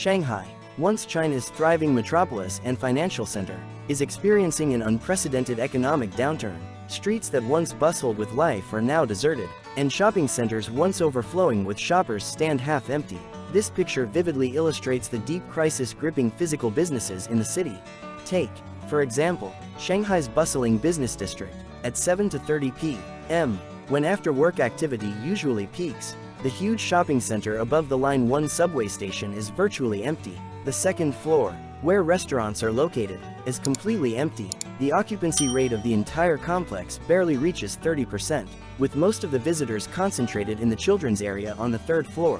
Shanghai, once China's thriving metropolis and financial center, is experiencing an unprecedented economic downturn. Streets that once bustled with life are now deserted, and shopping centers once overflowing with shoppers stand half empty. This picture vividly illustrates the deep crisis gripping physical businesses in the city. Take, for example, Shanghai's bustling business district. At 7:30 p.m., when after-work activity usually peaks, the huge shopping center above the Line 1 subway station is virtually empty. The second floor, where restaurants are located, is completely empty. The occupancy rate of the entire complex barely reaches 30%, with most of the visitors concentrated in the children's area on the third floor.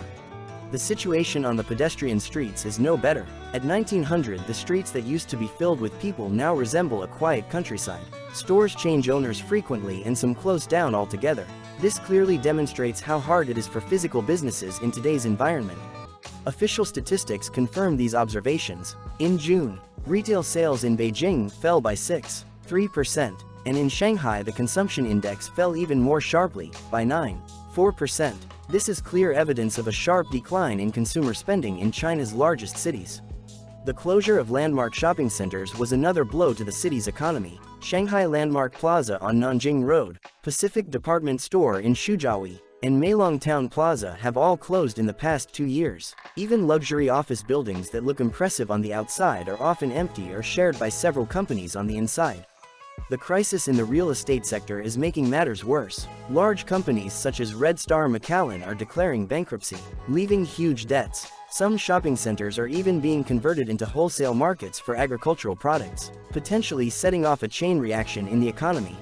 The situation on the pedestrian streets is no better. At 1900, the streets that used to be filled with people now resemble a quiet countryside. Stores change owners frequently and some close down altogether. This clearly demonstrates how hard it is for physical businesses in today's environment. Official statistics confirm these observations. In June, retail sales in Beijing fell by 6.3%, and in Shanghai the consumption index fell even more sharply, by 9.4%. This is clear evidence of a sharp decline in consumer spending in China's largest cities. The closure of landmark shopping centers was another blow to the city's economy. Shanghai Landmark Plaza on Nanjing Road, Pacific Department Store in Shujiawi, and Meilong Town Plaza have all closed in the past 2 years. Even luxury office buildings that look impressive on the outside are often empty or shared by several companies on the inside. The crisis in the real estate sector is making matters worse. Large companies such as Red Star Macallan are declaring bankruptcy, leaving huge debts. Some shopping centers are even being converted into wholesale markets for agricultural products, potentially setting off a chain reaction in the economy.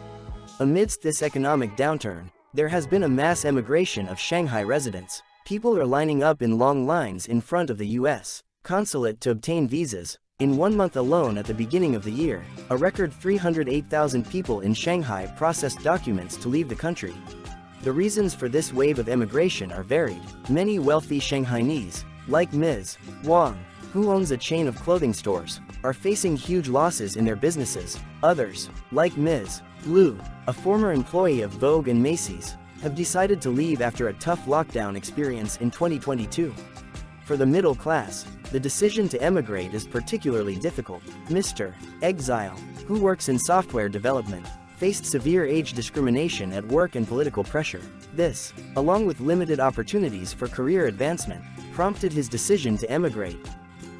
Amidst this economic downturn, there has been a mass emigration of Shanghai residents. People are lining up in long lines in front of the U.S. consulate to obtain visas. In 1 month alone at the beginning of the year, a record 308,000 people in Shanghai processed documents to leave the country. The reasons for this wave of emigration are varied. Many wealthy Shanghainese, like Ms. Wang, who owns a chain of clothing stores, are facing huge losses in their businesses. Others, like Ms. Liu, a former employee of Vogue and Macy's, have decided to leave after a tough lockdown experience in 2022. For the middle class, the decision to emigrate is particularly difficult. Mr. Exile, who works in software development, faced severe age discrimination at work and political pressure. This, along with limited opportunities for career advancement, prompted his decision to emigrate.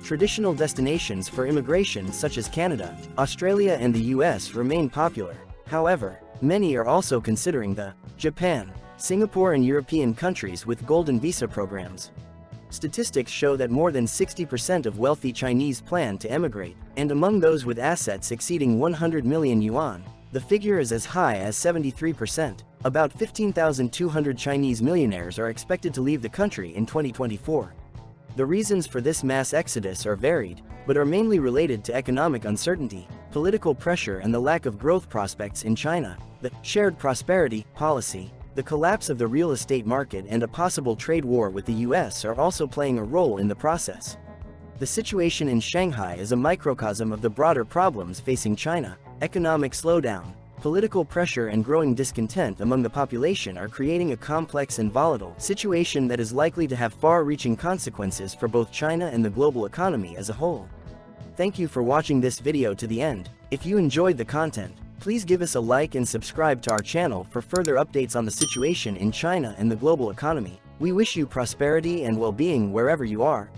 Traditional destinations for immigration such as Canada, Australia and the US remain popular. However, many are also considering the Japan, Singapore and European countries with golden visa programs. Statistics show that more than 60% of wealthy Chinese plan to emigrate, and among those with assets exceeding 100 million yuan, the figure is as high as 73%. About 15,200 Chinese millionaires are expected to leave the country in 2024. The reasons for this mass exodus are varied, but are mainly related to economic uncertainty, political pressure and the lack of growth prospects in China. The shared prosperity policy, the collapse of the real estate market and a possible trade war with the US are also playing a role in the process. The situation in Shanghai is a microcosm of the broader problems facing China. Economic slowdown, political pressure and growing discontent among the population are creating a complex and volatile situation that is likely to have far-reaching consequences for both China and the global economy as a whole. Thank you for watching this video to the end. If you enjoyed the content, please give us a like and subscribe to our channel for further updates on the situation in China and the global economy. We wish you prosperity and well-being wherever you are.